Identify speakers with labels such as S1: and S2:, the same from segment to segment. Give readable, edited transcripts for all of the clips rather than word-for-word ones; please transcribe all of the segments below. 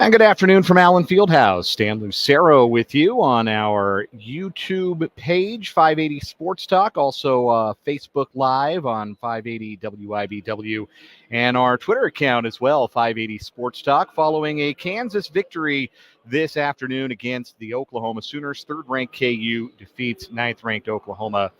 S1: And good afternoon from Allen Fieldhouse. Stan Lucero with you on our YouTube page, 580 Sports Talk, also Facebook Live on 580 WIBW, and our Twitter account as well, 580 Sports Talk, following a Kansas victory this afternoon against the Oklahoma Sooners. Third-ranked KU defeats ninth-ranked Oklahoma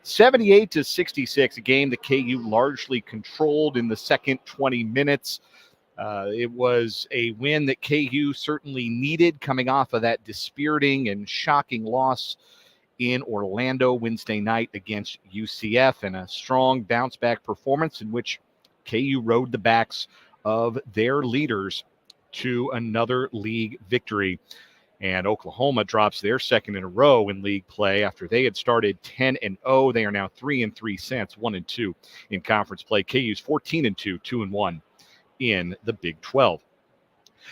S1: 78-66, a game that KU largely controlled in the second 20 minutes. It was a win that KU certainly needed coming off of that dispiriting and shocking loss in Orlando Wednesday night against UCF, and a strong bounce-back performance in which KU rode the backs of their leaders to another league victory. And Oklahoma drops their second in a row in league play after they had started 10-0. They are now 3-3 since 1-2 in conference play. KU's 14-2, 2-1 in the Big 12.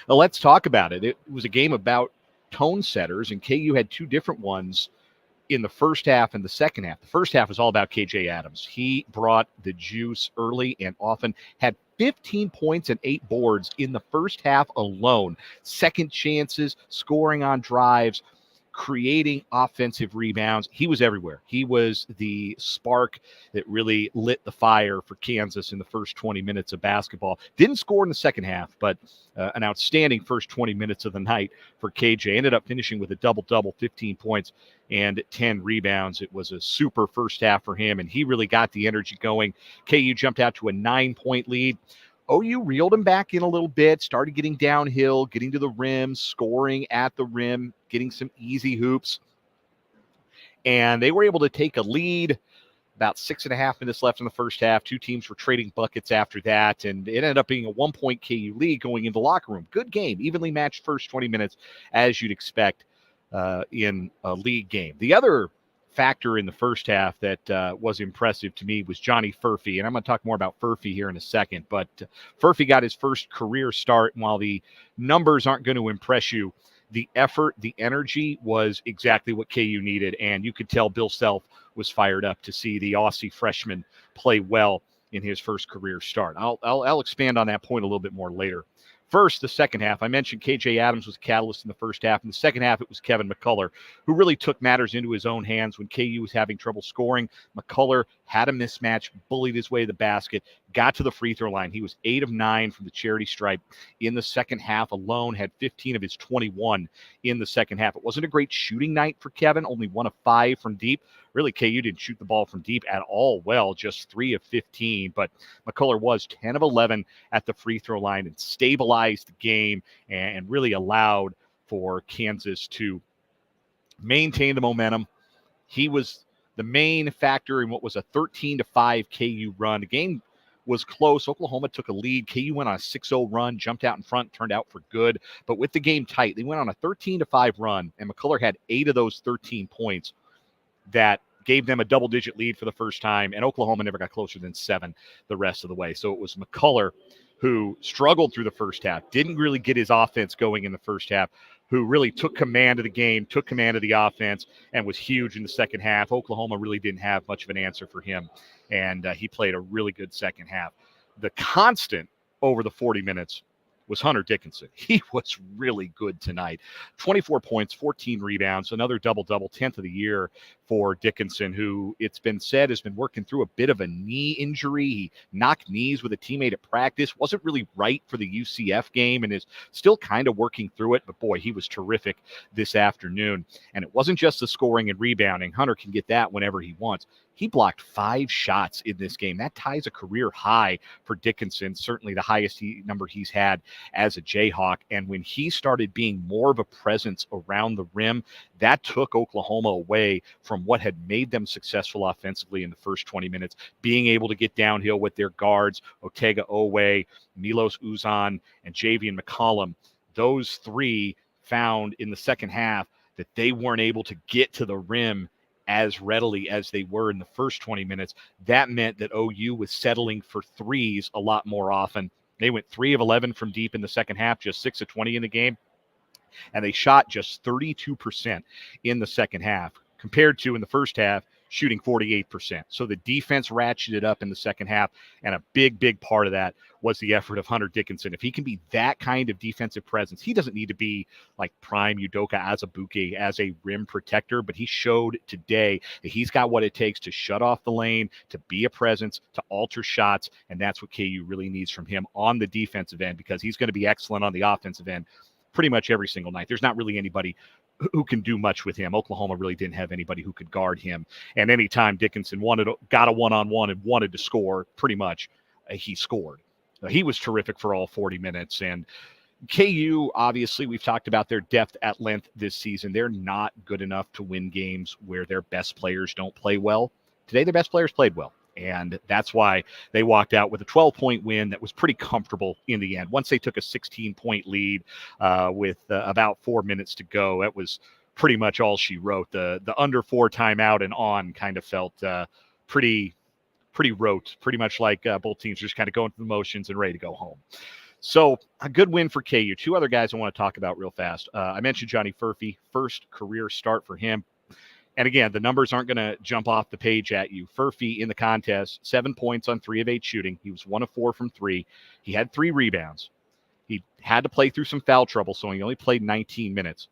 S1: Now let's talk about it. It was a game about tone setters, and KU had two different ones in the first half and the second half. The first half was all about KJ Adams. He brought the juice early and often, had 15 points and 8 boards in the first half alone. Second chances, scoring on drives, creating offensive rebounds. He was everywhere. He was the spark that really lit the fire for Kansas in the first 20 minutes of basketball. Didn't score in the second half, but an outstanding first 20 minutes of the night for KJ. Ended up finishing with a double-double, 15 points and 10 rebounds. It was a super first half for him, and he really got the energy going. KU jumped out to a 9-point lead. OU reeled him back in a little bit, started getting downhill, getting to the rim, scoring at the rim, getting some easy hoops. And they were able to take a lead. About 6.5 minutes left in the first half. Two teams were trading buckets after that, and it ended up being a 1-point KU lead going into the locker room. Good game, evenly matched first 20 minutes, as you'd expect in a league game. The other factor in the first half that was impressive to me was Johnny Furphy, and I'm going to talk more about Furphy here in a second, but Furphy got his first career start, and while the numbers aren't going to impress you, the effort, the energy was exactly what KU needed, and you could tell Bill Self was fired up to see the Aussie freshman play well in his first career start. I'll expand on that point a little bit more later. First, the second half, I mentioned KJ Adams was a catalyst in the first half. In the second half, it was Kevin McCullough, who really took matters into his own hands when KU was having trouble scoring. McCullough had a mismatch, bullied his way to the basket, got to the free throw line. He was 8 of 9 from the charity stripe in the second half alone, had 15 of his 21 in the second half. It wasn't a great shooting night for Kevin, only 1 of 5 from deep. Really, KU didn't shoot the ball from deep at all well, just 3 of 15. But McCullough was 10 of 11 at the free throw line and stabilized the game and really allowed for Kansas to maintain the momentum. He was the main factor in what was a 13-5 KU run. The game was close. Oklahoma took a lead. KU went on a 6-0 run, jumped out in front, turned out for good. But with the game tight, they went on a 13-5 run, and McCullough had 8 of those 13 points that gave them a double-digit lead for the first time, and Oklahoma never got closer than 7 the rest of the way. So it was McCullough who struggled through the first half, didn't really get his offense going in the first half, who really took command of the game, took command of the offense, and was huge in the second half. Oklahoma really didn't have much of an answer for him, and he played a really good second half. The constant over the 40 minutes was Hunter Dickinson. He was really good tonight. 24 points, 14 rebounds, another double-double, 10th of the year for Dickinson, who it's been said has been working through a bit of a knee injury. He knocked knees with a teammate at practice, wasn't really right for the UCF game, and is still kind of working through it. But boy, he was terrific this afternoon. And it wasn't just the scoring and rebounding. Hunter can get that whenever he wants. He blocked 5 shots in this game. That ties a career high for Dickinson, certainly the highest number he's had as a Jayhawk. And when he started being more of a presence around the rim, that took Oklahoma away from what had made them successful offensively in the first 20 minutes, being able to get downhill with their guards, Otega Owe, Milos Uzan, and Javian McCollum. Those 3 found in the second half that they weren't able to get to the rim as readily as they were in the first 20 minutes. That meant that OU was settling for threes a lot more often. They went 3 of 11 from deep in the second half, just 6 of 20 in the game. And they shot just 32% in the second half, compared to in the first half, shooting 48%. So the defense ratcheted up in the second half, and a big part of that was the effort of Hunter Dickinson. If he can be that kind of defensive presence, he doesn't need to be like prime Udoka Azubuike as a rim protector, but he showed today that he's got what it takes to shut off the lane, to be a presence, to alter shots, and that's what KU really needs from him on the defensive end, because he's going to be excellent on the offensive end pretty much every single night. There's not really anybody who can do much with him. Oklahoma really didn't have anybody who could guard him. And anytime Dickinson got a one-on-one and wanted to score, pretty much, he scored. He was terrific for all 40 minutes. And KU, obviously, we've talked about their depth at length this season. They're not good enough to win games where their best players don't play well. Today, their best players played well. And that's why they walked out with a 12-point win that was pretty comfortable in the end. Once they took a 16-point lead with about 4 minutes to go, that was pretty much all she wrote. The under 4 timeout and on kind of felt pretty rote, pretty much like both teams just kind of going through the motions and ready to go home. So a good win for KU. Two other guys I want to talk about real fast. I mentioned Johnny Furphy, first career start for him. And again, the numbers aren't going to jump off the page at you. Furphy in the contest, 7 points on 3 of 8 shooting. He was 1 of 4 from 3. He had 3 rebounds. He had to play through some foul trouble, so he only played 19 minutes.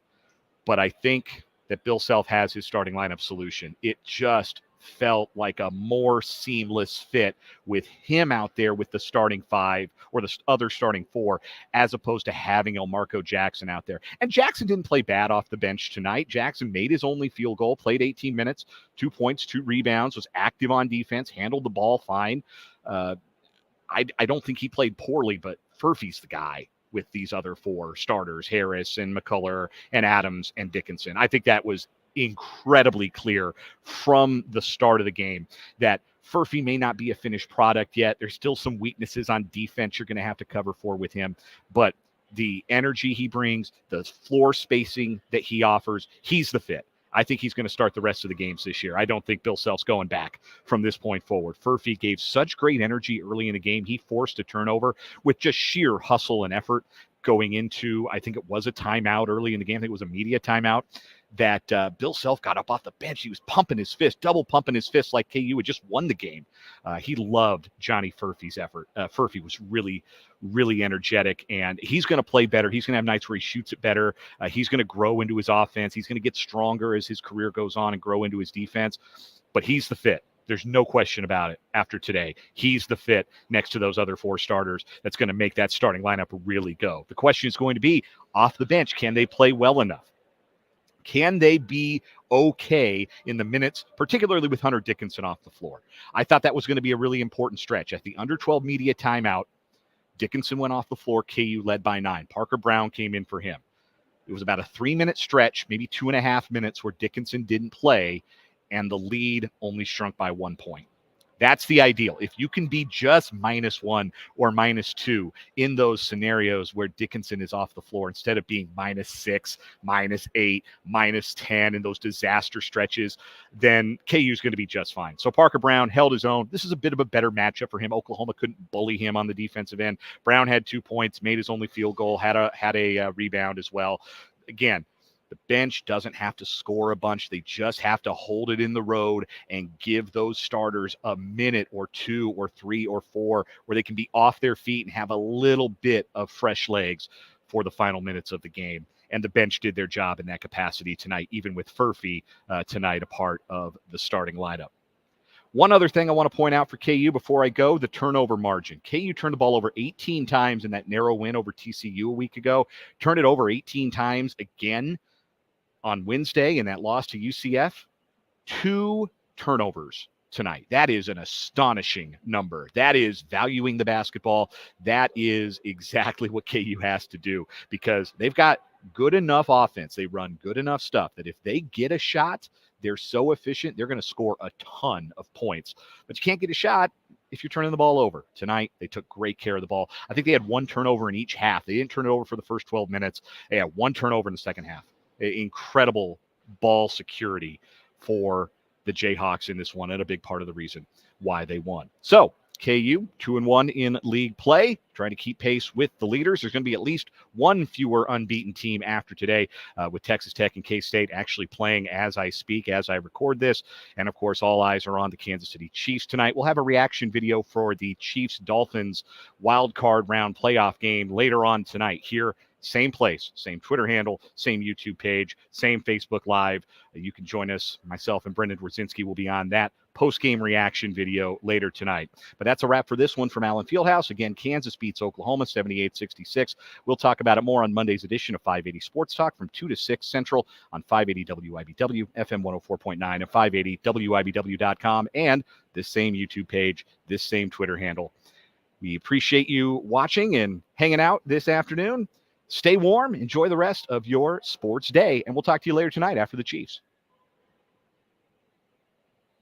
S1: But I think that Bill Self has his starting lineup solution. It just felt like a more seamless fit with him out there with the starting 5 or the other starting 4, as opposed to having Elmarco Jackson out there. And Jackson didn't play bad off the bench tonight. Jackson made his only field goal, played 18 minutes, 2 points, 2 rebounds, was active on defense, handled the ball fine. I don't think he played poorly, but Furphy's the guy with these other 4 starters, Harris and McCullough and Adams and Dickinson. I think that was incredibly clear from the start of the game that Furphy may not be a finished product yet. There's still some weaknesses on defense you're going to have to cover for with him, but the energy he brings, the floor spacing that he offers, he's the fit. I think he's going to start the rest of the games this year. I don't think Bill Self's going back from this point forward. Furphy gave such great energy early in the game. He forced a turnover with just sheer hustle and effort going into, I think it was a timeout early in the game. I think it was a media timeout that Bill Self got up off the bench. He was pumping his fist, double pumping his fist like KU had just won the game. He loved Johnny Furphy's effort. Furphy was really energetic, and he's going to play better. He's going to have nights where he shoots it better. He's going to grow into his offense. He's going to get stronger as his career goes on and grow into his defense, but he's the fit. There's no question about it after today. He's the fit next to those other 4 starters that's going to make that starting lineup really go. The question is going to be, off the bench, can they play well enough? Can they be okay in the minutes, particularly with Hunter Dickinson off the floor? I thought that was going to be a really important stretch. At the under 12 media timeout, Dickinson went off the floor. KU led by 9. Parker Brown came in for him. It was about a 3-minute stretch, maybe 2.5 minutes, where Dickinson didn't play, and the lead only shrunk by 1 point. That's the ideal. If you can be just -1 or -2 in those scenarios where Dickinson is off the floor, instead of being -6, -8, -10 in those disaster stretches, then KU is going to be just fine. So Parker Brown held his own. This is a bit of a better matchup for him. Oklahoma couldn't bully him on the defensive end. Brown had 2 points, made his only field goal, had a rebound as well. Again, the bench doesn't have to score a bunch. They just have to hold it in the road and give those starters a minute or 2 or 3 or 4 where they can be off their feet and have a little bit of fresh legs for the final minutes of the game. And the bench did their job in that capacity tonight, even with Furphy tonight a part of the starting lineup. One other thing I want to point out for KU before I go, the turnover margin. KU turned the ball over 18 times in that narrow win over TCU a week ago. Turned it over 18 times again on Wednesday in that loss to UCF. 2 turnovers tonight. That is an astonishing number. That is valuing the basketball. That is exactly what KU has to do, because they've got good enough offense. They run good enough stuff that if they get a shot, they're so efficient, they're going to score a ton of points. But you can't get a shot if you're turning the ball over. Tonight, they took great care of the ball. I think they had 1 turnover in each half. They didn't turn it over for the first 12 minutes. They had 1 turnover in the second half. Incredible ball security for the Jayhawks in this one, and a big part of the reason why they won. So KU 2-1 in league play, trying to keep pace with the leaders. There's going to be at least one fewer unbeaten team after today, with Texas Tech and K-State actually playing as I speak, as I record this. And of course, all eyes are on the Kansas City Chiefs tonight. We'll have a reaction video for the Chiefs-Dolphins wild card round playoff game later on tonight here. Same place, same Twitter handle, same YouTube page, same Facebook Live. You can join us. Myself and Brendan Wrzinski will be on that post-game reaction video later tonight. But that's a wrap for this one from Allen Fieldhouse. Again, Kansas beats Oklahoma 78-66. We'll talk about it more on Monday's edition of 580 Sports Talk from 2 to 6 Central on 580 WIBW, FM 104.9, and 580WIBW.com, and this same YouTube page, this same Twitter handle. We appreciate you watching and hanging out this afternoon. Stay warm. Enjoy the rest of your sports day, and we'll talk to you later tonight after the Chiefs.